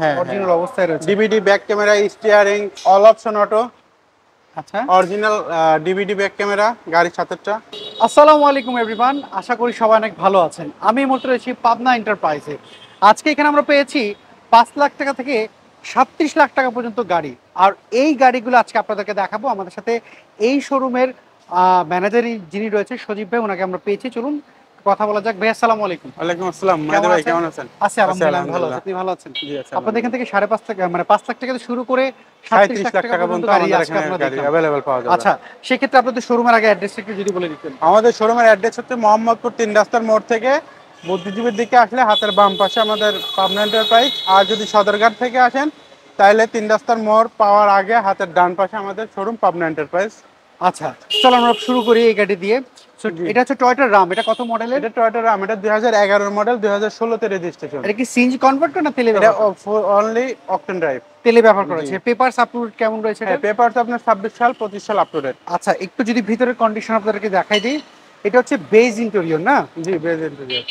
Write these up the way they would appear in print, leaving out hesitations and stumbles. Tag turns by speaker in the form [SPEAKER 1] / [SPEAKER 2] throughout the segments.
[SPEAKER 1] হ্যাঁ
[SPEAKER 2] অরিজিনাল অবস্থায় রয়েছে।
[SPEAKER 1] DVD back camera, steering, all option auto.
[SPEAKER 2] আচ্ছা,
[SPEAKER 1] অরিজিনাল ডিভিডি ব্যাক ক্যামেরা গাড়ির সাথেরটা।
[SPEAKER 2] আসসালামু আলাইকুম এভরিওয়ান, আশা করি সবাই অনেক ভালো আছেন। আমি এই মুহূর্তে রয়েছি পাবনা এন্টারপ্রাইজে। আজকে এখানে আমরা পেয়েছি 5 লাখ টাকা থেকে 37 লাখ টাকা পর্যন্ত গাড়ি, আর এই গাড়িগুলো আজকে আপনাদেরকে দেখাবো। আমাদের সাথে এই শোরুমের ম্যানেজার যিনি রয়েছে সজীব ভাই, ওনাকে আমরা পেয়েছি। চলুন কথা বলা যাক। ভাই আসসালামু আলাইকুম।
[SPEAKER 1] ওয়ালাইকুম আসসালাম।
[SPEAKER 2] কেমন
[SPEAKER 1] মাহিদা ভাই
[SPEAKER 2] আছেন?
[SPEAKER 1] কেমন আছেন?
[SPEAKER 2] আছি আলহামদুলিল্লাহ, ভালো আছি। আপনি ভালো আছেন?
[SPEAKER 1] জি আছি
[SPEAKER 2] আপনাদের এখান
[SPEAKER 1] আলহামদুলিল্লাহ।
[SPEAKER 2] থেকে 5.5 টাকা মানে 5 লাখ টাকা থেকে শুরু করে 37
[SPEAKER 1] 37
[SPEAKER 2] লাখ
[SPEAKER 1] লাখ
[SPEAKER 2] টাকা
[SPEAKER 1] টাকা
[SPEAKER 2] পর্যন্ত
[SPEAKER 1] পর্যন্ত
[SPEAKER 2] গাড়ি
[SPEAKER 1] আমাদের
[SPEAKER 2] আজকে
[SPEAKER 1] এখানে
[SPEAKER 2] আপনারা
[SPEAKER 1] গাড়ি
[SPEAKER 2] দেখলাম।
[SPEAKER 1] অ্যাভেলেবেল পাওয়া যাবে।
[SPEAKER 2] আচ্ছা, সেক্ষেত্রে আপনাদের শোরুমের আগে অ্যাড্রেসটা একটু যদি বলে দিতেন।
[SPEAKER 1] আমাদের শোরুমের অ্যাড্রেস হচ্ছে মোহাম্মদপুর 3 রাস্তার মোড় থেকে বুদ্ধিজীবীর দিকে আসলে হাতের বাম পাশে আমাদের পাবনা এন্টারপ্রাইজ। আর যদি সদরঘাট থেকে আসেন তাহলে 3 রাস্তার মোড় পাওয়ার আগে হাতের ডান পাশে আমাদের শোরুম পাবনা এন্টারপ্রাইজ।
[SPEAKER 2] আচ্ছা, চলো আমরা শুরু করি এই গাড়ি দিয়ে। So,
[SPEAKER 1] জি।
[SPEAKER 2] এটা হচ্ছে টয়োটা রাম। এটা কত মডেলের?
[SPEAKER 1] এটা টয়োটা রাম, এটা 2011 মডেল, 2016 তে রেজিস্ট্রেশন।
[SPEAKER 2] এটা কি সিএনজি কনভার্টার না তেলে
[SPEAKER 1] এটা
[SPEAKER 2] ব্যবহার করা?
[SPEAKER 1] Only octane drive.
[SPEAKER 2] তেলে ব্যবহার করা
[SPEAKER 1] জি।
[SPEAKER 2] আছে। পেপারস আপলোড কেমন রয়েছে এটা?
[SPEAKER 1] হ্যাঁ, পেপারস আপনার 26 সাল 25 সাল আপ টু ডেট।
[SPEAKER 2] আচ্ছা, একটু যদি ভিতরের কন্ডিশন আপনাদেরকে দেখাই দিই। এটা হচ্ছে বেজ ইন্টেরিয়র না?
[SPEAKER 1] জি, বেজ ইন্টেরিয়র।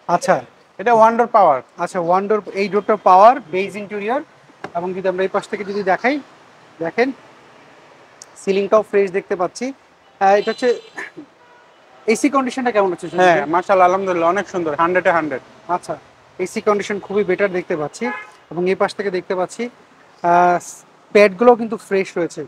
[SPEAKER 2] আচ্ছা
[SPEAKER 1] এটা ওয়ান্ডার পাওয়ার।
[SPEAKER 2] আচ্ছা, ওয়ান ডোর, এই ডোরটা পাওয়ার, বেজ ইন্টেরিয়র। এবং যদি আমরা এই পাশ থেকে যদি দেখাই, দেখেন সিলিংটাও ফ্রেশ দেখতে পাচ্ছি। এটা হচ্ছে এসি কন্ডিশনটা কেমন হচ্ছে?
[SPEAKER 1] হ্যাঁ, মাশাআল্লাহ আলহামদুলিল্লাহ অনেক সুন্দর, 100 এ 100।
[SPEAKER 2] আচ্ছা, এসি কন্ডিশন খুবই বেটার দেখতে পাচ্ছি। এবং এই পাশ থেকে দেখতে পাচ্ছি প্যাডগুলো কিন্তু ফ্রেশ রয়েছে।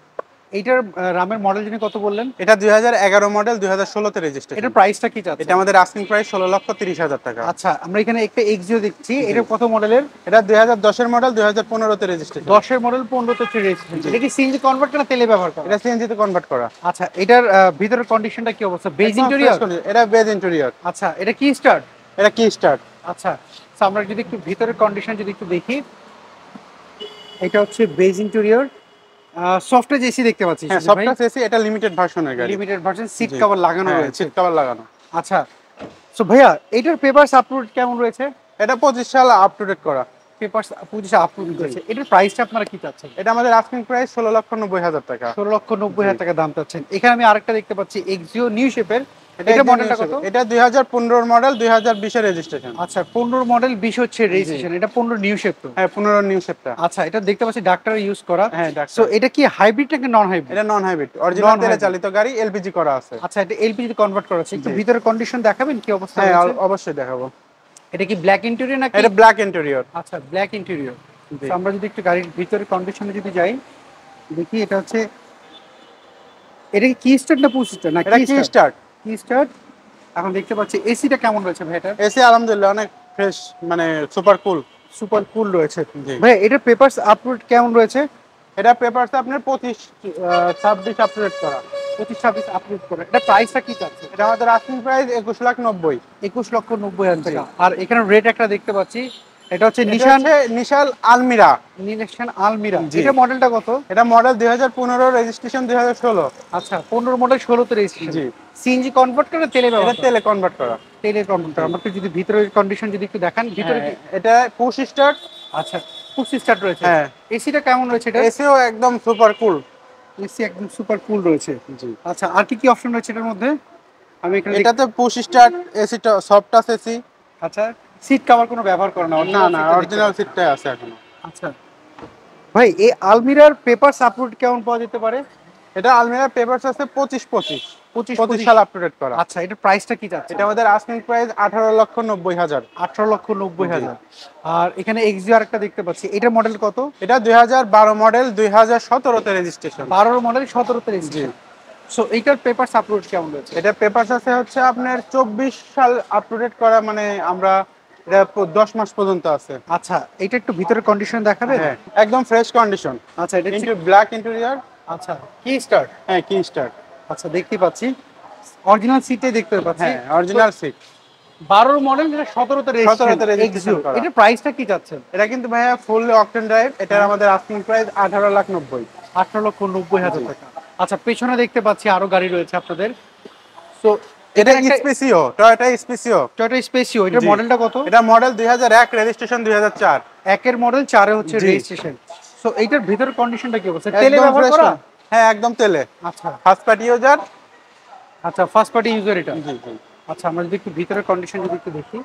[SPEAKER 2] এইটার রামের মডেল যিনি কত বললেন?
[SPEAKER 1] এটা 2011 মডেল, 2016 তে রেজিস্ট্রেশন।
[SPEAKER 2] এটার প্রাইসটা কি চাচ্ছেন?
[SPEAKER 1] এটা আমাদের আস্কিং প্রাইস 16,30,000 টাকা।
[SPEAKER 2] আচ্ছা, আমরা এখানে একটা এক্সিও দেখছি। এটা কত মডেলের?
[SPEAKER 1] এটা 2010 এর মডেল, 2015 তে রেজিস্ট্রেশন।
[SPEAKER 2] 10 এর মডেল, 15 তে রেজিস্ট্রেশন। এটা কি সিএনজি কনভার্ট না তেলে ব্যবহার করা?
[SPEAKER 1] এটা সিএনজি তে কনভার্ট করা।
[SPEAKER 2] আচ্ছা, এটার ভিতরের কন্ডিশনটা কি অবস্থা? বেজ
[SPEAKER 1] একদম
[SPEAKER 2] ইন্টেরিয়র?
[SPEAKER 1] fresh condition। এটা বেজ ইন্টেরিয়র।
[SPEAKER 2] আচ্ছা, এটা কি স্টার্ট?
[SPEAKER 1] এটা কি স্টার্ট।
[SPEAKER 2] আচ্ছা, তো আমরা যদি একটু ভিতরের কন্ডিশন যদি একটু দেখি, এটা হচ্ছে বেজ ইন্টেরিয়র। সফটওয়্যার এসি দেখতে পাচ্ছি।
[SPEAKER 1] হ্যাঁ, সফটওয়্যার এসি। এটা লিমিটেড ভার্সনের গাড়ি।
[SPEAKER 2] লিমিটেড ভার্সন, সিট
[SPEAKER 1] জি।
[SPEAKER 2] কভার লাগানো
[SPEAKER 1] হ্যাঁ,
[SPEAKER 2] রয়েছে।
[SPEAKER 1] সিট কভার লাগানো।
[SPEAKER 2] আচ্ছা, সো ভাইয়া এটার পেপারস আপলোড কেমন রয়েছে?
[SPEAKER 1] এটা 25 সাল আপ টু ডেট করা।
[SPEAKER 2] পেপারস 25 আপলোড রয়েছে। এটার প্রাইসটা আপনারা কি চাচ্ছেন?
[SPEAKER 1] এটা আমাদের আস্কিং প্রাইস 16,90,000 টাকা।
[SPEAKER 2] 16,90,000 টাকা দাম চাচ্ছেন। এখানে আমি আরেকটা দেখতে পাচ্ছি এক্সিও নিউ শেপের। এটা
[SPEAKER 1] একদম
[SPEAKER 2] মডেলটা
[SPEAKER 1] new
[SPEAKER 2] কত?
[SPEAKER 1] shape। এটা 2015 মডেল, 2020 এর রেজিস্ট্রেশন।
[SPEAKER 2] আচ্ছা, 15 মডেল, 20 হচ্ছে রেজিস্ট্রেশন। এটা 15 নিউ শেপ তো?
[SPEAKER 1] হ্যাঁ, 15 নিউ শেপটা।
[SPEAKER 2] আচ্ছা, এটা দেখতে পাচ্ছি ডাক্তার ইউজ করা।
[SPEAKER 1] হ্যাঁ,
[SPEAKER 2] সো এটা কি হাইব্রিড নাকি নন হাইব্রিড?
[SPEAKER 1] এটা নন হাইব্রিড, অরিজিনাল তেলে
[SPEAKER 2] Non-hybrid।
[SPEAKER 1] চালিত গাড়ি, এলপিজি করা আছে।
[SPEAKER 2] আচ্ছা, এটা এলপিজি কনভার্ট করা আছে। একটু
[SPEAKER 1] জি।
[SPEAKER 2] ভিতরের কন্ডিশন দেখাবেন কি অবস্থা
[SPEAKER 1] হ্যাঁ,
[SPEAKER 2] রয়েছে?
[SPEAKER 1] অবশ্যই দেখাবো।
[SPEAKER 2] এটা কি ব্ল্যাক ইন্টেরিয়র নাকি?
[SPEAKER 1] এটা ব্ল্যাক ইন্টেরিয়র।
[SPEAKER 2] আচ্ছা, ব্ল্যাক ইন্টেরিয়র।
[SPEAKER 1] জি।
[SPEAKER 2] তো আমরা যদি একটু গাড়ির ভিতরের কন্ডিশনে যদি যাই, দেখি এটা হচ্ছে, এটা কি স্টার্ট না পুশ স্টার্ট না
[SPEAKER 1] এটা কি স্টার্ট।
[SPEAKER 2] কি স্টার্ট। এখন দেখতে পাচ্ছি এসিটা কেমন রয়েছে ভাই? এটা
[SPEAKER 1] এসি আলহামদুলিল্লাহ অনেক ফ্রেশ, মানে সুপার কুল।
[SPEAKER 2] সুপার কুল রয়েছে।
[SPEAKER 1] জি।
[SPEAKER 2] ভাই এটার পেপারস আপলোড কেমন রয়েছে?
[SPEAKER 1] এটা পেপারস আপনার 25 26 আপডেট করা।
[SPEAKER 2] 25-26 আপলোড করে। এটা প্রাইসটা কি চাচ্ছে?
[SPEAKER 1] এটা আমাদের আস্কিং প্রাইস 21,90,000।
[SPEAKER 2] 21,90,000 টাকা। আর এখানে রেড একটা দেখতে পাচ্ছি, এটা হচ্ছে
[SPEAKER 1] এটা
[SPEAKER 2] নিশান
[SPEAKER 1] হচ্ছে নিশান আলমিরা।
[SPEAKER 2] নিশান আলমিরা।
[SPEAKER 1] জি।
[SPEAKER 2] এটা মডেলটা কত?
[SPEAKER 1] এটা মডেল 2015, রেজিস্ট্রেশন 2016।
[SPEAKER 2] আচ্ছা, 15 মডেল, 16 তে রেজিস্ট্রেশন।
[SPEAKER 1] জি।
[SPEAKER 2] সিএনজি কনভার্ট করে তেলে
[SPEAKER 1] এটা
[SPEAKER 2] ব্যবহার করে?
[SPEAKER 1] তেলে কনভার্ট করা।
[SPEAKER 2] তেলে কনভার্ট করে। আমাকে যদি ভিতরের কন্ডিশন যদি একটু দেখান, ভিতরে কি?
[SPEAKER 1] হ্যাঁ, এটা পুশ স্টার্ট।
[SPEAKER 2] আচ্ছা, পুশ স্টার্ট রয়েছে।
[SPEAKER 1] হ্যাঁ।
[SPEAKER 2] এসিটা কেমন রয়েছে এটা?
[SPEAKER 1] এসিও একদম সুপার কুল।
[SPEAKER 2] এসি একদম সুপার কুল রয়েছে।
[SPEAKER 1] জি।
[SPEAKER 2] আচ্ছা, আর কি কি অপশন রয়েছে এটার মধ্যে? আমি এখানে
[SPEAKER 1] এটাতে পুশ স্টার্ট, এসিটা সফট টাচ এসি।
[SPEAKER 2] আচ্ছা, সিট কভার কোনো ব্যবহার করে না?
[SPEAKER 1] না, অরিজিনাল সিটটাই আছে এখনো।
[SPEAKER 2] আচ্ছা ভাই, এই আলমিরার পেপারস আপলোড কেমন পাওয়া যেতে পারে?
[SPEAKER 1] এটা আলমিরা পেপারস আছে 25
[SPEAKER 2] 25
[SPEAKER 1] সাল আপ টু ডেট করা।
[SPEAKER 2] আচ্ছা, এটার প্রাইসটা কি যাচ্ছে?
[SPEAKER 1] এটা আমাদের আস্কিং প্রাইস 18,90,000।
[SPEAKER 2] 18,90,000। আর এখানে এক্সিও আরেকটা দেখতে পাচ্ছি। এটার মডেল কত?
[SPEAKER 1] এটা 2012 মডেল, 2017 তে রেজিস্ট্রেশন।
[SPEAKER 2] 12 মডেল, 17 তে রেজিস্ট্রেশন। সো এইটার পেপারস আপলোড কেমন রয়েছে?
[SPEAKER 1] এটা পেপারস আছে হচ্ছে আপনার 24 সাল আপ টু ডেট করা, মানে আমরা এটা 10 মাস পর্যন্ত আছে।
[SPEAKER 2] আচ্ছা, এটা একটু ভিতরের কন্ডিশন দেখাবেন?
[SPEAKER 1] হ্যাঁ, একদম ফ্রেশ কন্ডিশন।
[SPEAKER 2] আচ্ছা, এটা
[SPEAKER 1] ইন্টু ব্ল্যাক ইন্টেরিয়র।
[SPEAKER 2] আচ্ছা, কি স্টার্ট?
[SPEAKER 1] হ্যাঁ, কি স্টার্ট।
[SPEAKER 2] আচ্ছা, দেখতে পাচ্ছি অরিজিনাল সিটে দেখতে পাচ্ছি।
[SPEAKER 1] হ্যাঁ, অরিজিনাল সিট।
[SPEAKER 2] 12 মডেল, যেটা 17 তে
[SPEAKER 1] 17 তে registration
[SPEAKER 2] এক্সিও।
[SPEAKER 1] করা।
[SPEAKER 2] এটা প্রাইসটা কি যাচ্ছেন?
[SPEAKER 1] এটা কিন্তু ভাইয়া ফুল অকটেন ড্রাইভ। এটার আমাদের আস্কিং প্রাইস 18,90,000।
[SPEAKER 2] 18,90,000 টাকা। আচ্ছা, পেছনে দেখতে পাচ্ছি আরো গাড়ি রয়েছে আপনাদের। সো
[SPEAKER 1] এটা Spacio, Toyota Spacio.
[SPEAKER 2] Toyota Spacio. এটার
[SPEAKER 1] জি।
[SPEAKER 2] মডেলটা কত?
[SPEAKER 1] এটা মডেল 2001, রেজিস্ট্রেশন 2004।
[SPEAKER 2] একের মডেল, 4 হচ্ছে
[SPEAKER 1] জি।
[SPEAKER 2] রেজিস্ট্রেশন। সো এইটার ভিতর কন্ডিশনটা কি অবস্থা? তেলে
[SPEAKER 1] একদম
[SPEAKER 2] ব্যবহার
[SPEAKER 1] fresh
[SPEAKER 2] করা?
[SPEAKER 1] হ্যাঁ, একদম তেলে।
[SPEAKER 2] আচ্ছা
[SPEAKER 1] ফার্স্ট পার্টি ইউজার।
[SPEAKER 2] আচ্ছা, ফার্স্ট পার্টি ইউজার এটা।
[SPEAKER 1] জি জি।
[SPEAKER 2] আচ্ছা, আমরা যদি একটু ভিতরের কন্ডিশন যদি একটু দেখি,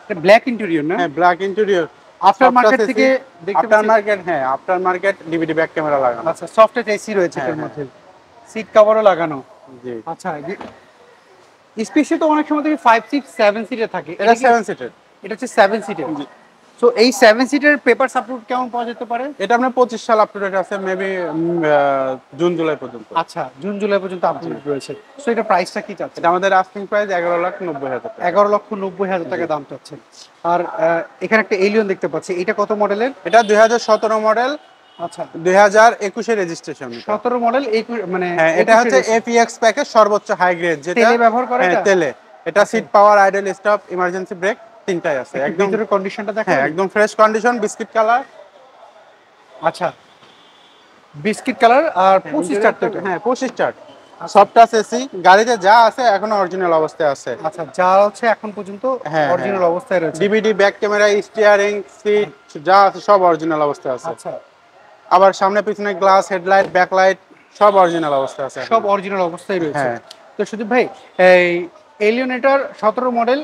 [SPEAKER 2] এটা ব্ল্যাক ইন্টেরিয়র না?
[SPEAKER 1] হ্যাঁ, ব্ল্যাক ইন্টেরিয়র।
[SPEAKER 2] আফটার মার্কেট থেকে দেখতে
[SPEAKER 1] আফটার
[SPEAKER 2] পাচ্ছি।
[SPEAKER 1] মার্কেট, হ্যাঁ after market DVD back camera লাগানো।
[SPEAKER 2] আচ্ছা, সফট টাচ এসি রয়েছে
[SPEAKER 1] হ্যাঁ,
[SPEAKER 2] এর
[SPEAKER 1] হ্যাঁ।
[SPEAKER 2] মধ্যে, সিট কভারও লাগানো।
[SPEAKER 1] জি,
[SPEAKER 2] আচ্ছা, স্পেশালি তো অনেক সময় দেখি 5 সিট 7 সিটে থাকে,
[SPEAKER 1] এটা 7 সিটের।
[SPEAKER 2] এটা হচ্ছে 7 সিটের।
[SPEAKER 1] জি,
[SPEAKER 2] সো এই 7 সিটের পেপারস আপলোড কেমন পাওয়া যেতে পারে?
[SPEAKER 1] এটা আপনার 25 সাল আপ টু ডেট আছে, মেবি জুন জুলাই পর্যন্ত।
[SPEAKER 2] আচ্ছা, জুন জুলাই পর্যন্ত আপলোড রয়েছে। সো এটা প্রাইসটা কি চাচ্ছেন?
[SPEAKER 1] এটা আমাদের আস্কিং প্রাইস 11,90,000 টাকা।
[SPEAKER 2] 11,90,000 টাকা দাম চাচ্ছেন। আর এখানে একটা এলিয়ন দেখতে পাচ্ছি, এটা কত মডেলের?
[SPEAKER 1] এটা 2017 মডেল,
[SPEAKER 2] আচ্ছা,
[SPEAKER 1] 2021 এর রেজিস্ট্রেশন।
[SPEAKER 2] 17 মডেল, মানে
[SPEAKER 1] হ্যাঁ, এটা হচ্ছে এপিএক্স প্যাকেজ সর্বোচ্চ হাই গ্রেড, যেটা
[SPEAKER 2] তেলে ব্যবহার করে
[SPEAKER 1] হ্যাঁ
[SPEAKER 2] এটা?
[SPEAKER 1] তেলে। এটা seat power, idle stop, emergency brake তিনটাই আছে
[SPEAKER 2] একদম
[SPEAKER 1] একদম।
[SPEAKER 2] ভিতরের কন্ডিশনটা দেখেন।
[SPEAKER 1] হ্যাঁ, একদম ফ্রেশ কন্ডিশন, বিস্কিট কালার।
[SPEAKER 2] আচ্ছা, বিস্কিট কালার আর 25 স্টার তো এটা?
[SPEAKER 1] হ্যাঁ 25 স্টার, সফট টাচ এসি, গাড়িতে যা আছে এখনো অরিজিনাল অবস্থায় আছে।
[SPEAKER 2] আচ্ছা, যা হচ্ছে এখন পর্যন্ত
[SPEAKER 1] হ্যাঁ,
[SPEAKER 2] অরিজিনাল অবস্থায় রয়েছে।
[SPEAKER 1] DVD back camera, steering, seat যা আছে সব অরিজিনাল অবস্থায় আছে।
[SPEAKER 2] আচ্ছা,
[SPEAKER 1] আবার সামনে পিছনে গ্লাস, হেডলাইট, ব্যাকলাইট সব অরিজিনাল অবস্থায় আছে।
[SPEAKER 2] সব অরিজিনাল অবস্থায় রয়েছে।
[SPEAKER 1] হ্যাঁ।
[SPEAKER 2] তো সুদীপ ভাই, এই এলিয়ন এটার 17 মডেল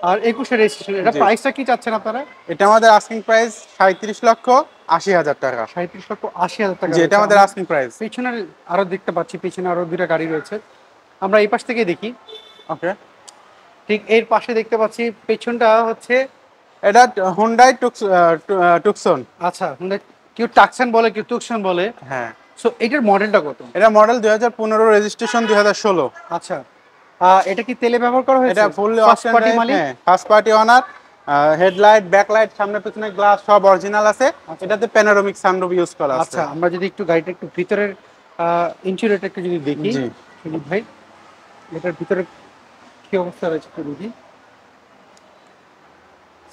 [SPEAKER 2] আর 21 এর রেজিস্ট্রেশন, এটা
[SPEAKER 1] জি।
[SPEAKER 2] প্রাইসটা কি চাচ্ছেন আপনারা?
[SPEAKER 1] এটা আমাদের আস্কিং প্রাইস 37,80,000 টাকা।
[SPEAKER 2] 37,80,000 টাকা।
[SPEAKER 1] জি, এটা আমাদের আস্কিং প্রাইস।
[SPEAKER 2] পিছনে আরো দেখতে পাচ্ছি, পিছনে আরো দুইটা গাড়ি রয়েছে, আমরা এই পাশ থেকে দেখি।
[SPEAKER 1] ওকে,
[SPEAKER 2] ঠিক এর পাশে দেখতে পাচ্ছি, পেছনটা হচ্ছে
[SPEAKER 1] এটা হুন্ডাই টুকসন।
[SPEAKER 2] আচ্ছা, কেউ টাকসন বলে, কেউ টুকসন বলে।
[SPEAKER 1] হ্যাঁ,
[SPEAKER 2] সো এটার মডেলটা কত?
[SPEAKER 1] এটা মডেল 2015, রেজিস্ট্রেশন 2016।
[SPEAKER 2] আচ্ছা, এটা কি তেলে ব্যবহার করা হয়েছে?
[SPEAKER 1] এটা ফুললি
[SPEAKER 2] ফার্স্ট পার্টি মালিক?
[SPEAKER 1] হ্যাঁ, ফার্স্ট পার্টি ওনার। হেডলাইট, ব্যাকলাইট, সামনে পিছনে গ্লাস সব অরিজিনাল আছে। এটাতে প্যানোরামিক সানরুফ ইউজ করা আছে।
[SPEAKER 2] আচ্ছা, আমরা যদি একটু গাড়িটা একটু ভিতরের ইন্টেরিয়রটা একটু যদি দেখি।
[SPEAKER 1] জি।
[SPEAKER 2] সুদীপ ভাই, এটার ভিতরে কি অবস্থা রয়েছে একটু দেখি।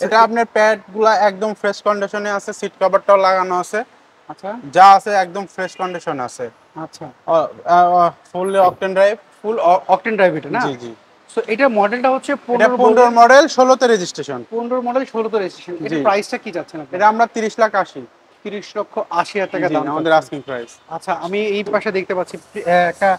[SPEAKER 1] এটা আপনার প্যাড গুলা একদম ফ্রেশ কন্ডিশনে আছে, সিট কভারটাও লাগানো আছে,
[SPEAKER 2] আচ্ছা
[SPEAKER 1] যা আছে একদম ফ্রেশ কন্ডিশন আছে।
[SPEAKER 2] আচ্ছা,
[SPEAKER 1] ফুললি অকটেন ড্রাইভ।
[SPEAKER 2] ফুল অকটেন ড্রাইভ এটা না?
[SPEAKER 1] জি জি।
[SPEAKER 2] সো এটার মডেলটা হচ্ছে
[SPEAKER 1] এটা 15 মডেল, 16 তে রেজিস্ট্রেশন।
[SPEAKER 2] 15 মডেল 16 তে রেজিস্ট্রেশন। এটা
[SPEAKER 1] জি।
[SPEAKER 2] প্রাইসটা কি যাচ্ছে না?
[SPEAKER 1] এটা আমরা 30,80,000।
[SPEAKER 2] 30,80,000 টাকা
[SPEAKER 1] জি,
[SPEAKER 2] দাম
[SPEAKER 1] আমাদের
[SPEAKER 2] চাচ্ছেন।
[SPEAKER 1] Asking price.
[SPEAKER 2] আচ্ছা, আমি এই পাশে দেখতে পাচ্ছি একটা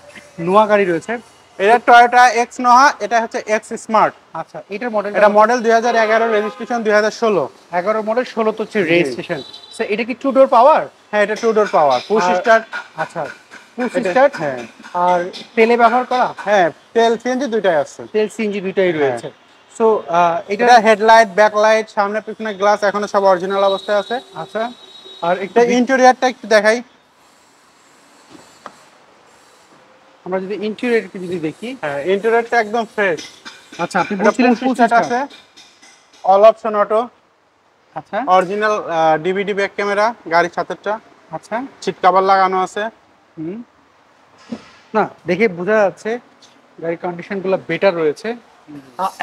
[SPEAKER 2] নোয়া গাড়ি রয়েছে।
[SPEAKER 1] এটা টয়োটা এক্স নোহা, এটা হচ্ছে এক্স স্মার্ট।
[SPEAKER 2] আচ্ছা, এটার মডেল?
[SPEAKER 1] এটা মডেল 2011, রেজিস্ট্রেশন 2016।
[SPEAKER 2] 11 মডেল, 16 তো হচ্ছে রেজিস্ট্রেশন। সো এটা কি টু ডোর পাওয়ার?
[SPEAKER 1] হ্যাঁ, এটা টু ডোর পাওয়ার, পুশ স্টার্ট।
[SPEAKER 2] আচ্ছা, পুশ স্টার্ট।
[SPEAKER 1] হ্যাঁ
[SPEAKER 2] আর তেলে ব্যবহার করা?
[SPEAKER 1] হ্যাঁ, তেল সিএনজি দুইটাই আছে।
[SPEAKER 2] তেল সিএনজি দুইটাই রয়েছে। সো এটা
[SPEAKER 1] এটা হেডলাইট, ব্যাকলাইট, সামনে পিছনে গ্লাস এখনো সব অরিজিনাল অবস্থায় আছে।
[SPEAKER 2] আচ্ছা, আর একটা
[SPEAKER 1] এটা ইন্টেরিয়রটা একটু দেখাই।
[SPEAKER 2] আমরা যদি ইন্টেরিয়র যদি দেখি।
[SPEAKER 1] হ্যাঁ, ইন্টেরিয়রটা একদম ফ্রেশ।
[SPEAKER 2] আচ্ছা, আপনি বলছিলেন
[SPEAKER 1] পুশ স্টার্ট আছে, অল অপশন অটো।
[SPEAKER 2] আচ্ছা
[SPEAKER 1] অরিজিনাল ডিভিডি ব্যাক ক্যামেরা, গাড়ির সাথেটা।
[SPEAKER 2] আচ্ছা,
[SPEAKER 1] সিট কভার লাগানো আছে।
[SPEAKER 2] হুম, না দেখে বোঝা যাচ্ছে গাড়ির কন্ডিশনগুলো বেটার রয়েছে।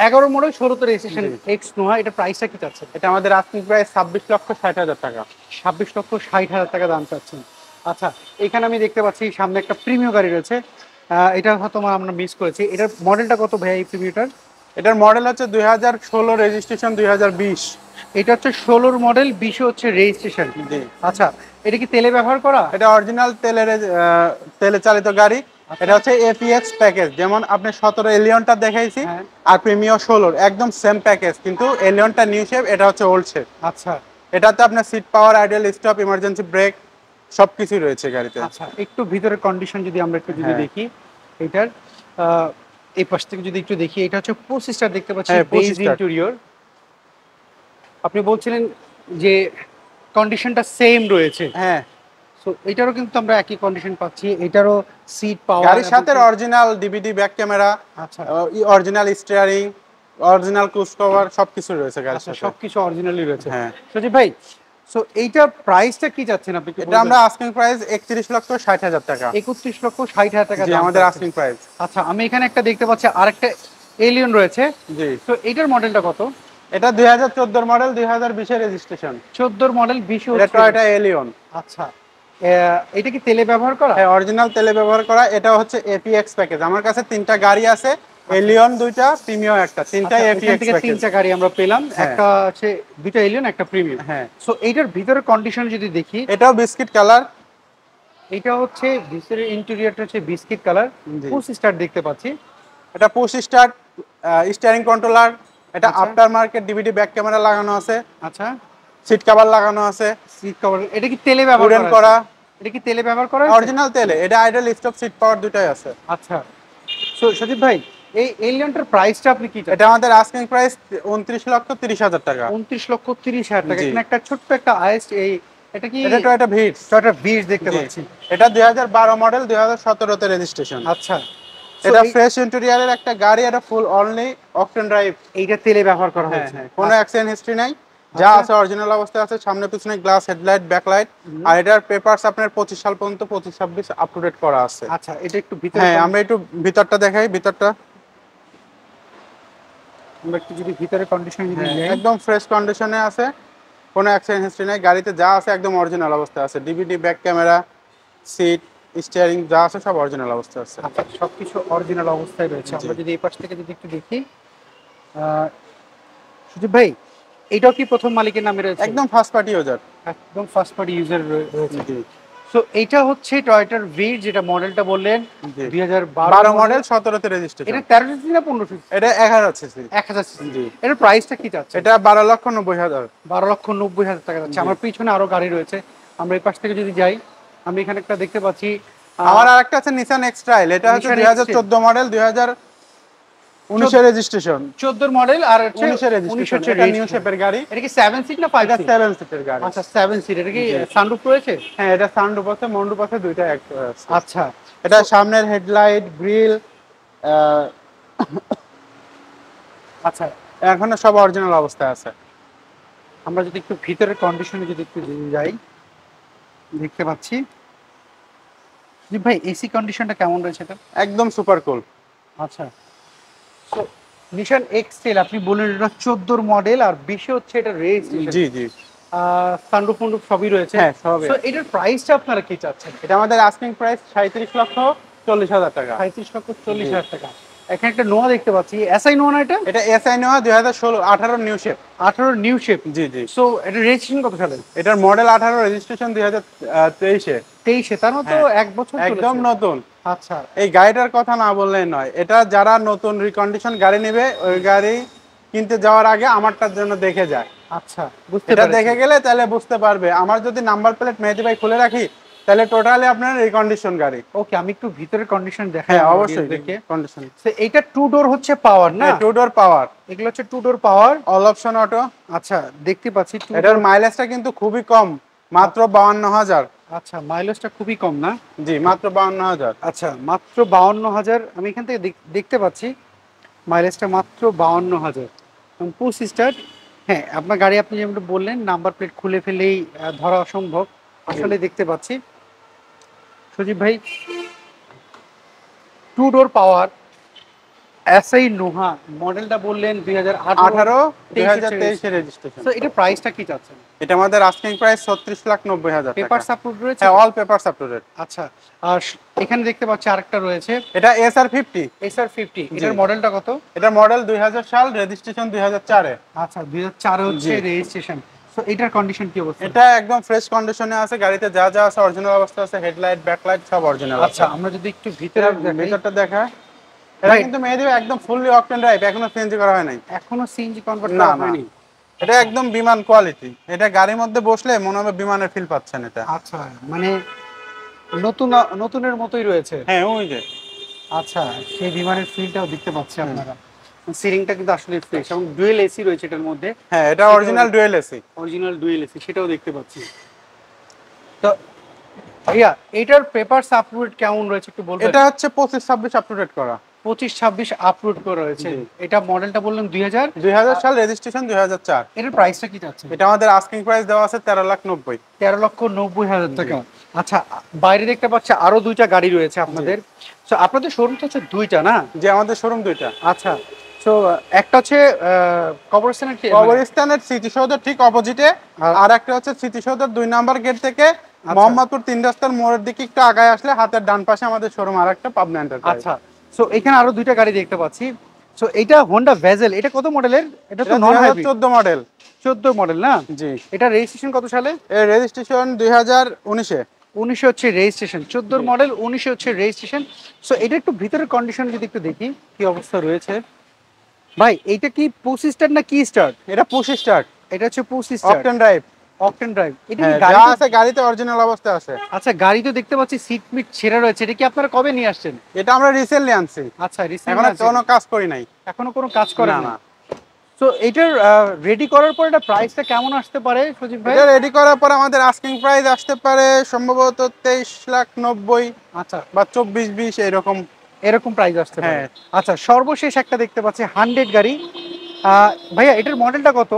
[SPEAKER 2] 11 মডেল, 16 তে রেজিস্ট্রেশন, এক্স নোহা। এটা প্রাইসটা কি চাচ্ছেন?
[SPEAKER 1] এটা আমাদের আস্কিং প্রাইস 26,60,000 টাকা।
[SPEAKER 2] 26,60,000 টাকা দাম চাচ্ছেন। আচ্ছা, এখানে আমি দেখতে পাচ্ছি সামনে একটা প্রিমিয়াম গাড়ি রয়েছে। এটা হয়তো আমরা মিস করেছি। এটার মডেলটা কত ভাই এই প্রিমিয়ামটার?
[SPEAKER 1] এটার মডেল হচ্ছে 2016, রেজিস্ট্রেশন 2020।
[SPEAKER 2] এটা হচ্ছে 16 মডেল, 20 হচ্ছে রেজিস্ট্রেশন।
[SPEAKER 1] জি।
[SPEAKER 2] আচ্ছা, এটা কি তেলে ব্যবহার করা?
[SPEAKER 1] এটা অরিজিনাল তেলে চালিত গাড়ি। এটা হচ্ছে এপিএক্স প্যাকেজ, যেমন আপনি 17 এলিয়নটা দেখাইছি,
[SPEAKER 2] হ্যাঁ।
[SPEAKER 1] আর প্রিমিয়ার 16 একদম সেম প্যাকেজ, কিন্তু এলিয়নটা নিউ শেপ, এটা হচ্ছে ওল্ড শেপ।
[SPEAKER 2] আচ্ছা
[SPEAKER 1] এটাতে আপনার seat power, idle stop, emergency brake সবকিছু রয়েছে গাড়িতে।
[SPEAKER 2] আচ্ছা, একটু ভিতরের কন্ডিশন যদি আমরা একটু যদি
[SPEAKER 1] হ্যাঁ।
[SPEAKER 2] দেখি এটার, এই পাশ থেকে যদি একটু দেখি, এটা হচ্ছে 25 স্টার দেখতে পাচ্ছি,
[SPEAKER 1] হ্যাঁ, 25
[SPEAKER 2] বেজ
[SPEAKER 1] স্টার।
[SPEAKER 2] ইন্টেরিয়র। আপনি বলছিলেন যে কন্ডিশনটা সেম রয়েছে।
[SPEAKER 1] হ্যাঁ,
[SPEAKER 2] সো এটারও কিন্তু আমরা একই কন্ডিশন পাচ্ছি, এটারও সিট পাওয়ার।
[SPEAKER 1] গাড়ির সাথে অরিজিনাল ডিভিডি ব্যাক ক্যামেরা,
[SPEAKER 2] আচ্ছা
[SPEAKER 1] original steering, original cruise cover সবকিছু রয়েছে গাড়ির
[SPEAKER 2] আচ্ছা,
[SPEAKER 1] সাথে।
[SPEAKER 2] সবকিছু অরিজিনালি রয়েছে।
[SPEAKER 1] হ্যাঁ।
[SPEAKER 2] সজীব ভাই, সো এইটা প্রাইসটা কি যাচ্ছেন আপনি?
[SPEAKER 1] এটা আমরা আস্কিং প্রাইস 31,60,000 টাকা।
[SPEAKER 2] 31,60,000 টাকা
[SPEAKER 1] জি,
[SPEAKER 2] দাম
[SPEAKER 1] আমাদের
[SPEAKER 2] চাচ্ছেন।
[SPEAKER 1] Asking price.
[SPEAKER 2] আচ্ছা, আমি এখানে একটা দেখতে পাচ্ছি আরেকটা এলিয়ন রয়েছে।
[SPEAKER 1] জি,
[SPEAKER 2] তো এটার মডেলটা কত?
[SPEAKER 1] এটা 2014 মডেল, 2020 এর রেজিস্ট্রেশন।
[SPEAKER 2] 14 মডেল, 20
[SPEAKER 1] এটা টয়োটা এলিয়ন।
[SPEAKER 2] আচ্ছা, এটা কি তেলে ব্যবহার করা?
[SPEAKER 1] হ্যাঁ, অরিজিনাল তেলে ব্যবহার করা। এটা হচ্ছে এপিএক্স প্যাকেজ। আমার কাছে তিনটা গাড়ি আছে, এলিয়ন দুইটা, প্রিমিয়াম একটা, তিনটাই
[SPEAKER 2] আচ্ছা, এখান
[SPEAKER 1] এপিএক্স
[SPEAKER 2] থেকে
[SPEAKER 1] প্যাকেজ।
[SPEAKER 2] তিনটা গাড়ি আমরা পেলাম,
[SPEAKER 1] হ্যাঁ।
[SPEAKER 2] একটা হচ্ছে দুইটা এলিয়ন, একটা প্রিমিয়াম।
[SPEAKER 1] হ্যাঁ,
[SPEAKER 2] সো এইটার ভিতরের কন্ডিশন যদি দেখি,
[SPEAKER 1] এটাও বিস্কিট কালার।
[SPEAKER 2] এটা হচ্ছে ভিতরের ইন্টেরিয়রটা হচ্ছে বিস্কিট কালার,
[SPEAKER 1] জি।
[SPEAKER 2] 25 স্টার দেখতে পাচ্ছি।
[SPEAKER 1] এটা পুশ স্টার্ট, স্টিয়ারিং কন্ট্রোলার। এটা
[SPEAKER 2] আচ্ছা।
[SPEAKER 1] After market DVD back camera লাগানো আছে।
[SPEAKER 2] আচ্ছা,
[SPEAKER 1] সিট কভার লাগানো আছে,
[SPEAKER 2] সিট কভার এটা কি তেলে ব্যবহার
[SPEAKER 1] উডেন করা,
[SPEAKER 2] এটা কি তেলে ব্যবহার করা
[SPEAKER 1] অরিজিনাল তেলে। এটা আইডল স্টপ সিট পাওয়ার দুটাই আছে।
[SPEAKER 2] আচ্ছা, সো সজীব ভাই এই এলিয়নটার প্রাইসটা আপনি কি
[SPEAKER 1] এটা আমাদের আস্কিং প্রাইস 29,30,000 টাকা।
[SPEAKER 2] 29,30,000 টাকা। এখানে একটা ছোট্ট একটা আইস এই এটা কি
[SPEAKER 1] এটা টয়োটা ভিটস।
[SPEAKER 2] টয়োটা ভিটস দেখতে পাচ্ছি।
[SPEAKER 1] এটা 2012 মডেল, 2017 তে রেজিস্ট্রেশন।
[SPEAKER 2] আচ্ছা,
[SPEAKER 1] এটা ফ্রেশ ইন্টেরিয়রের একটা গাড়ি, এটা ফুল অনলি অকটেন ড্রাইভ।
[SPEAKER 2] এইটা তেলে ব্যবহার করা হয়েছে,
[SPEAKER 1] কোনো অ্যাক্সিডেন্ট হিস্ট্রি নাই, যা আছে অরিজিনাল অবস্থায় আছে। সামনে পিছনে গ্লাস, হেডলাইট, ব্যাকলাইট। আর এটার পেপারস আপনার 25 সাল পর্যন্ত 25-26 আপ টু ডেট করা আছে।
[SPEAKER 2] আচ্ছা, এটা একটু ভিতরে
[SPEAKER 1] হ্যাঁ, আমরা একটু ভিতরটা দেখাই। ভিতরটা
[SPEAKER 2] আমরা একটু যদি ভিতরে কন্ডিশন যদি
[SPEAKER 1] একদম ফ্রেশ কন্ডিশনে আছে, কোনো অ্যাক্সিডেন্ট হিস্ট্রি নাই। গাড়িতে যা আছে একদম অরিজিনাল অবস্থায় আছে। DVD, back camera, seat, steering যা আছে সব অরিজিনাল অবস্থায় আছে।
[SPEAKER 2] আচ্ছা, সবকিছু অরিজিনাল অবস্থায় রয়েছে। আমরা যদি এই পাশ থেকে যদি একটু দেখি, সুজিব ভাই এটাও কি প্রথম মালিকের নামে রয়েছে?
[SPEAKER 1] একদম ফার্স্ট পার্টি ইউজার,
[SPEAKER 2] একদম ফার্স্ট পার্টি ইউজার রয়েছে। সো এইটা হচ্ছে টয়োটার ভিট, যেটা মডেলটা বললেন
[SPEAKER 1] 2012 মডেল, 17 তে রেজিস্ট্রেশন।
[SPEAKER 2] এটা 13 সিসি না 15 সিসি?
[SPEAKER 1] এটা 1000 সিসি।
[SPEAKER 2] 1000 সিসি। এটার প্রাইসটা কি যাচ্ছে?
[SPEAKER 1] এটা 12,90,000।
[SPEAKER 2] 12,90,000 টাকা যাচ্ছে। আমার পিছনে আরো গাড়ি রয়েছে, আমরা এই পাশ থেকে যদি যাই, আমি এখানে একটা দেখতে পাচ্ছি।
[SPEAKER 1] আমার আরেকটা আছে নিসান এক্সট্রাইল। এটা হচ্ছে 2014 মডেল, 2019 এর রেজিস্ট্রেশন।
[SPEAKER 2] 14 মডেল আর
[SPEAKER 1] 19 এর রেজিস্ট্রেশন। এটা নিউ শেপের গাড়ি।
[SPEAKER 2] এটা কি 7 সিট না 5 সিট?
[SPEAKER 1] 7 সিটের গাড়ি।
[SPEAKER 2] আচ্ছা, 7 সিট। এটা কি সানরুফ রয়েছে?
[SPEAKER 1] হ্যাঁ, এটা সানরুফ আছে, মন্ডুপ আছে, দুইটা এক আছে।
[SPEAKER 2] আচ্ছা,
[SPEAKER 1] এটা সামনের হেডলাইট, গ্রিল,
[SPEAKER 2] আচ্ছা,
[SPEAKER 1] এখনো সব অরিজিনাল অবস্থায় আছে।
[SPEAKER 2] আমরা যদি একটু ভিতরের কন্ডিশনে যদি একটু যাই, দেখতে পাচ্ছি জি ভাই এসি কন্ডিশনটা কেমন রয়েছে এটা?
[SPEAKER 1] একদম সুপার কুল।
[SPEAKER 2] আচ্ছা, সো নিশান এক্সটেল আপনি বললেন এটা 14 মডেল আর 20 হচ্ছে এটা রেজিস্ট্রেশন।
[SPEAKER 1] জি জি,
[SPEAKER 2] সানরুফ মন্ডুপ সবই রয়েছে।
[SPEAKER 1] হ্যাঁ সবই।
[SPEAKER 2] সো এটার প্রাইসটা আপনারা কি চাচ্ছেন?
[SPEAKER 1] এটা আমাদের আস্কিং প্রাইস 37,40,000 টাকা।
[SPEAKER 2] 35,40,000 টাকা। এখানে একটা নোয়া দেখতে পাচ্ছি, এসআই নোয়া না এটা?
[SPEAKER 1] এটা SI Noah 2018 new shape.
[SPEAKER 2] 18 new shape.
[SPEAKER 1] জি জি।
[SPEAKER 2] সো এটা রেজিস্ট্রেশন কত সালে?
[SPEAKER 1] এটার মডেল 18, রেজিস্ট্রেশন 2023 এ।
[SPEAKER 2] 23 তার মতো এক বছর চলেছে।
[SPEAKER 1] একদম নতুন।
[SPEAKER 2] আচ্ছা,
[SPEAKER 1] এই গাড়িটার কথা না বললেই নয়। এটা যারা নতুন রিকন্ডিশন গাড়ি নেবে, ওই গাড়ি কিনতে যাওয়ার আগে আমারটার জন্য দেখে যায়।
[SPEAKER 2] আচ্ছা, বুঝতে
[SPEAKER 1] এটা
[SPEAKER 2] পেরেছি।
[SPEAKER 1] দেখে গেলে তাহলে বুঝতে পারবে। আমার যদি নাম্বার প্লেট মেহেদি ভাই খুলে রাখি, তাহলে টোটালি আপনার রিকন্ডিশন গাড়ি।
[SPEAKER 2] ওকে, আমি একটু ভিতরের কন্ডিশন দেখাই।
[SPEAKER 1] হ্যাঁ অবশ্যই দেখে কন্ডিশন।
[SPEAKER 2] সো এটা টু ডোর হচ্ছে পাওয়ার না?
[SPEAKER 1] টু ডোর পাওয়ার।
[SPEAKER 2] এগুলো হচ্ছে টু ডোর পাওয়ার,
[SPEAKER 1] অল অপশন অটো।
[SPEAKER 2] আচ্ছা, দেখতে পাচ্ছি
[SPEAKER 1] এটার মাইলেজটা কিন্তু খুবই কম, মাত্র 52,000।
[SPEAKER 2] আচ্ছা, মাইলেজটা খুবই কম না?
[SPEAKER 1] জি, মাত্র 52,000।
[SPEAKER 2] আচ্ছা, মাত্র 52,000। আমি এখান থেকে দেখতে পাচ্ছি মাইলেজটা মাত্র 52,000। Push start. হ্যাঁ, আপনার গাড়ি আপনি যেমন বললেন নাম্বার প্লেট খুলে ফেলেই ধরা অসম্ভব, আসলে দেখতে পাচ্ছি। সজীব ভাই, টু ডোর পাওয়ার, এসআই নোহা, মডেলটা বললেন
[SPEAKER 1] 2018, 2023 এর রেজিস্ট্রেশন।
[SPEAKER 2] সো এটা প্রাইসটা কি চাচ্ছেন?
[SPEAKER 1] এটা আমাদের আস্কিং প্রাইস 36,90,000 টাকা।
[SPEAKER 2] পেপার সাপোর্ট রয়েছে?
[SPEAKER 1] হ্যাঁ, all papers up to date.
[SPEAKER 2] আচ্ছা, আর এখানে দেখতে পাচ্ছি আরেকটা রয়েছে,
[SPEAKER 1] এটা SR50।
[SPEAKER 2] SR50। এটার মডেলটা কত?
[SPEAKER 1] এটা মডেল 2000 সাল, রেজিস্ট্রেশন 2004 এ।
[SPEAKER 2] আচ্ছা, 2004 হচ্ছে রেজিস্ট্রেশন। সো এটার কন্ডিশন কি অবস্থা?
[SPEAKER 1] এটা একদম ফ্রেশ কন্ডিশনে আছে। গাড়িতে যা যা আছে অরিজিনাল অবস্থায় আছে। হেডলাইট, ব্যাকলাইট সব অরিজিনাল আছে।
[SPEAKER 2] আচ্ছা, আমরা যদি একটু ভিতরে
[SPEAKER 1] ভিতরটা দেখা। এটা কিন্তু মেহেদি ভাই একদম ফুললি অকটেন ড্রাইভ, এখনো সিএনজি করা হয় নাই।
[SPEAKER 2] এখনো সিএনজি কনভার্ট
[SPEAKER 1] না
[SPEAKER 2] করা
[SPEAKER 1] না,
[SPEAKER 2] হয়নি?
[SPEAKER 1] এটা একদম বিমান কোয়ালিটি। এটা গাড়ির মধ্যে বসলে মনে হবে বিমানের ফিল পাচ্ছেন এটা।
[SPEAKER 2] আচ্ছা, মানে নতুনের মতোই রয়েছে।
[SPEAKER 1] হ্যাঁ, ওই যে।
[SPEAKER 2] আচ্ছা, সেই বিমানের ফিলটাও দেখতে পাচ্ছি আপনারা। সিলিংটা কিন্তু আসলে ফ্রেশ এবং ডুয়েল এসি রয়েছে এটার মধ্যে।
[SPEAKER 1] হ্যাঁ, এটা original dual AC.
[SPEAKER 2] Original dual AC, সেটাও দেখতে পাচ্ছি। তো ভাইয়া, এটার পেপারস আপলোড কেমন রয়েছে একটু বলবেন?
[SPEAKER 1] এটা হচ্ছে 25-26 আপ টু ডেট করা।
[SPEAKER 2] 25-26 আপলোড করা রয়েছে। এটা মডেলটা বললাম
[SPEAKER 1] 2000 সাল, রেজিস্ট্রেশন 2004।
[SPEAKER 2] এটার প্রাইসটা কি যাচ্ছে?
[SPEAKER 1] এটা আমাদের আস্কিং প্রাইস দেওয়া আছে 13,90,000।
[SPEAKER 2] 13,90,000 টাকা। আচ্ছা, বাইরে দেখতে পাচ্ছি আরো দুইটা গাড়ি রয়েছে আপনাদের। সো আপনাদের শোরুম তো হচ্ছে দুইটা না?
[SPEAKER 1] যে আমাদের শোরুম দুইটা।
[SPEAKER 2] আচ্ছা, সো একটা হচ্ছে
[SPEAKER 1] কবরস্থানের স্মৃতিসৌধের ঠিক অপোজিটে, আর একটা হচ্ছে স্মৃতিসৌধের 2 নাম্বার গেট থেকে মোহাম্মদপুর 3 রাস্তার মোড়ের দিকে একটু আগায় আসলে হাতের ডান পাশে আমাদের শোরুম, আর একটা পাবনা এন্টারপ্রাইজ।
[SPEAKER 2] আচ্ছা, সো এখানে আরো দুইটা গাড়ি দেখতে পাচ্ছি। সো এটা হোন্ডা ভেজেল, এটা কত মডেলের? এটা তো নন হাইব্রিড।
[SPEAKER 1] 2014 মডেল।
[SPEAKER 2] 14 মডেল না?
[SPEAKER 1] জি।
[SPEAKER 2] এটা রেজিস্ট্রেশন কত সালে?
[SPEAKER 1] এর রেজিস্ট্রেশন 2019 এ।
[SPEAKER 2] 19 হচ্ছে রেজিস্ট্রেশন, 14 মডেল, 19 হচ্ছে রেজিস্ট্রেশন। সো এটা একটু ভিতরের কন্ডিশন যদি একটু দেখি কি অবস্থা রয়েছে। ভাই, এইটা কি পুশ স্টার্ট না কি স্টার্ট?
[SPEAKER 1] এটা পুশ স্টার্ট।
[SPEAKER 2] এটা হচ্ছে push start.
[SPEAKER 1] Octane drive.
[SPEAKER 2] Octane drive, এটা কি
[SPEAKER 1] হ্যাঁ,
[SPEAKER 2] গাড়ি?
[SPEAKER 1] যা আছে গাড়িতে অরিজিনাল অবস্থায় আছে।
[SPEAKER 2] আচ্ছা, গাড়ি তো দেখতে পাচ্ছি সিট মিট ছেঁড়া রয়েছে, এটা কি আপনারা কবে নিয়ে আসছেন?
[SPEAKER 1] এটা আমরা রিসেন্টলি আনছি,
[SPEAKER 2] আচ্ছা,
[SPEAKER 1] এখনো
[SPEAKER 2] রিসেন্টলি
[SPEAKER 1] কোনো কাজ করি নাই।
[SPEAKER 2] এখনো কোনো কাজ করেন
[SPEAKER 1] না
[SPEAKER 2] না?
[SPEAKER 1] না,
[SPEAKER 2] তো এটার রেডি করার পর এটা প্রাইসটা কেমন আসতে পারে সজীব ভাই?
[SPEAKER 1] এটা রেডি করার পর আমাদের আস্কিং প্রাইস আসতে পারে সম্ভবত 23,90,000
[SPEAKER 2] আচ্ছা,
[SPEAKER 1] বা 24-20 এরকম।
[SPEAKER 2] এরকম প্রাইস আসতে পারে।
[SPEAKER 1] হ্যাঁ।
[SPEAKER 2] আচ্ছা, সর্বশেষ একটা দেখতে পাচ্ছি 100 গাড়ি। ভাইয়া এটার মডেলটা কত?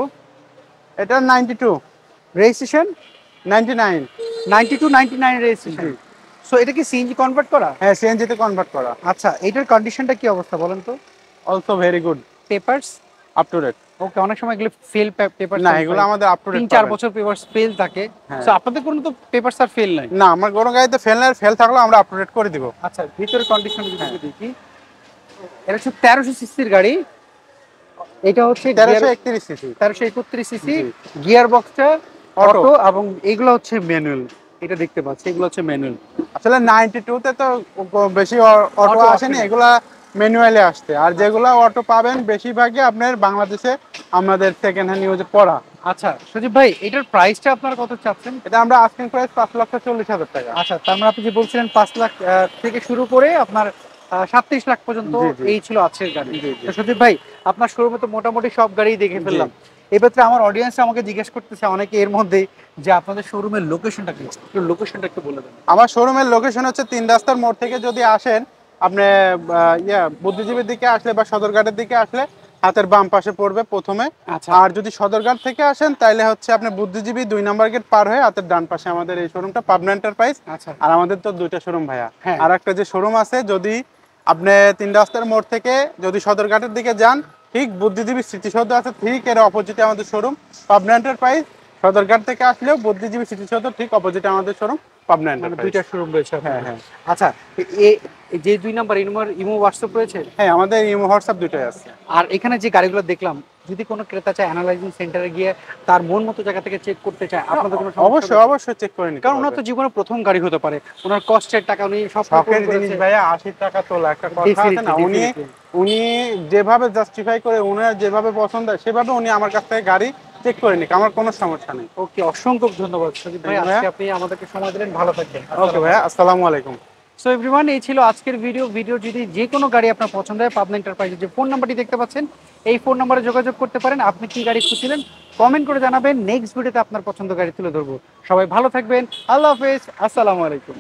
[SPEAKER 1] এটা 92,
[SPEAKER 2] রেজিস্ট্রেশন
[SPEAKER 1] 99।
[SPEAKER 2] 92, 99 রেজিস্ট্রেশন।
[SPEAKER 1] জি।
[SPEAKER 2] সো এটা কি সিএনজি কনভার্ট করা?
[SPEAKER 1] হ্যাঁ, সিএনজি তে কনভার্ট করা।
[SPEAKER 2] আচ্ছা, এটার কন্ডিশনটা কি অবস্থা বলেন তো?
[SPEAKER 1] Also very good,
[SPEAKER 2] papers?
[SPEAKER 1] Up to date.
[SPEAKER 2] Okay, অনেক সময় এগুলো ফেল পেপারস
[SPEAKER 1] না, এগুলো আমাদের আপ টু ডেট
[SPEAKER 2] 3-4 বছর পেপারস ফেল থাকে।
[SPEAKER 1] হ্যাঁ।
[SPEAKER 2] সো আপনাদের কোনো তো পেপারস আর ফেল নাই?
[SPEAKER 1] না, আমার কোনো গাড়িতে ফেল থাকলে আমরা আপ টু ডেট করে দিব।
[SPEAKER 2] আচ্ছা, ভিতরের কন্ডিশন
[SPEAKER 1] হ্যাঁ।
[SPEAKER 2] যদি দেখি, এটা হচ্ছে 1300 সিসির গাড়ি। এটা হচ্ছে
[SPEAKER 1] 1331 সিসি।
[SPEAKER 2] 1331 সিসি।
[SPEAKER 1] জি।
[SPEAKER 2] গিয়ার বক্সটা
[SPEAKER 1] Auto।
[SPEAKER 2] অটো এবং এগুলো হচ্ছে ম্যানুয়াল। এটা দেখতে পাচ্ছি, এগুলো হচ্ছে ম্যানুয়াল।
[SPEAKER 1] আসলে 92 তে তো বেশি অটো
[SPEAKER 2] Auto
[SPEAKER 1] আসেনি,
[SPEAKER 2] আসেনি।
[SPEAKER 1] এগুলা ম্যানুয়ালি আসছে। আর যেগুলা অটো পাবেন বেশিরভাগই আপনার বাংলাদেশে আমাদের সেকেন্ড হ্যান্ড ইউজে পড়া।
[SPEAKER 2] আচ্ছা সজীব ভাই, এটার প্রাইসটা আপনারা কত চাচ্ছেন?
[SPEAKER 1] এটা আমরা আস্কিং প্রাইস 5,40,000 টাকা।
[SPEAKER 2] আচ্ছা, তার মানে আপনি যে বলছিলেন 5 লাখ থেকে শুরু করে আপনার 37 লাখ পর্যন্ত
[SPEAKER 1] জি, জি।
[SPEAKER 2] এই ছিল আজকের গাড়ি।
[SPEAKER 1] জি, জি।
[SPEAKER 2] তো সজীব ভাই, আপনার শোরুমে তো মোটামুটি সব গাড়ি দেখে ফেললাম। এক্ষেত্রে আমার অডিয়েন্স আমাকে জিজ্ঞেস করতেছে অনেকে এর মধ্যে যে আপনাদের শোরুমের লোকেশনটা কি, একটু লোকেশনটা একটু বলে দেন।
[SPEAKER 1] আমার শোরুমের লোকেশন হচ্ছে 3 রাস্তার মোড় থেকে যদি আসেন আপনি বুদ্ধিজীবীর দিকে আসলে বা সদরঘাটের দিকে আসলে হাতের বাম পাশে পড়বে প্রথমে।
[SPEAKER 2] আচ্ছা।
[SPEAKER 1] আর যদি সদরঘাট থেকে আসেন তাহলে হচ্ছে আপনি বুদ্ধিজীবী 2 নাম্বার গেট পার হয়ে হাতের ডান পাশে আমাদের এই শোরুমটা, পাবনা এন্টারপ্রাইজ।
[SPEAKER 2] আচ্ছা।
[SPEAKER 1] আর আমাদের তো 2টা শোরুম ভাইয়া।
[SPEAKER 2] হ্যাঁ।
[SPEAKER 1] আর একটা যে শোরুম আছে, যদি আপনি 3 রাস্তার মোড় থেকে যদি সদরঘাটের দিকে যান, ঠিক বুদ্ধিজীবী স্মৃতিসৌধ আছে, ঠিক এর অপোজিটে আমাদের শোরুম পাবনা এন্টারপ্রাইজ। সদরঘাট থেকে আসলেও বুদ্ধিজীবী স্মৃতিসৌধ ঠিক অপোজিটে আমাদের শোরুম পাবনা
[SPEAKER 2] মানে
[SPEAKER 1] এন্টারপ্রাইজ।
[SPEAKER 2] দুইটা শোরুম রয়েছে
[SPEAKER 1] হ্যাঁ,
[SPEAKER 2] আপনাদের।
[SPEAKER 1] হ্যাঁ।
[SPEAKER 2] আচ্ছা, যে 2 নাম্বার ইমো হোয়াটসঅ্যাপ রয়েছে?
[SPEAKER 1] হ্যাঁ, আমাদের ইমো হোয়াটসঅ্যাপ দুটোই আছে।
[SPEAKER 2] আর এখানে যে গাড়িগুলো দেখলাম, যদি কোনো ক্রেতা চায় অ্যানালাইজিং সেন্টারে গিয়ে তার মন মতো জায়গা থেকে চেক করতে চায়, আপনাদের কোনো সমস্যা
[SPEAKER 1] অবশ্যই
[SPEAKER 2] হবে?
[SPEAKER 1] অবশ্যই চেক করে নিতে
[SPEAKER 2] কারণ ওনার
[SPEAKER 1] পারবে।
[SPEAKER 2] তো জীবনে প্রথম গাড়ি হতে পারে, ওনার কষ্টের টাকা উনি সব
[SPEAKER 1] শখের জিনিস ভাইয়া, 80 টাকা তোলা একটা কথা আছে না।
[SPEAKER 2] Definitely,
[SPEAKER 1] উনি
[SPEAKER 2] definitely.
[SPEAKER 1] উনি যেভাবে জাস্টিফাই করে, উনার যেভাবে পছন্দ হয় সেভাবে উনি আমার কাছ থেকে গাড়ি চেক করে নিক, আমার কোনো সমস্যা নেই।
[SPEAKER 2] ওকে, অসংখ্য ধন্যবাদ সজীব ভাই,
[SPEAKER 1] Thank you,
[SPEAKER 2] আজকে
[SPEAKER 1] ভাইয়া।
[SPEAKER 2] আপনি আমাদেরকে সময় দিলেন। ভালো থাকবেন।
[SPEAKER 1] ওকে ভাইয়া, আসসালামু আলাইকুম।
[SPEAKER 2] সো এভরিওয়ান, এই ছিল আজকের ভিডিও যদি যে কোনো গাড়ি আপনার পছন্দ হয়, পাবনা এন্টারপ্রাইজের যে ফোন নাম্বারটি দেখতে পাচ্ছেন, এই ফোন নাম্বারে যোগাযোগ করতে পারেন। আপনি কি গাড়ি খুঁজছিলেন কমেন্ট করে জানাবেন, নেক্সট ভিডিওতে আপনার পছন্দ গাড়ি তুলে ধরবো। সবাই ভালো থাকবেন, আল্লাহ হাফেজ, আসসালামু আলাইকুম।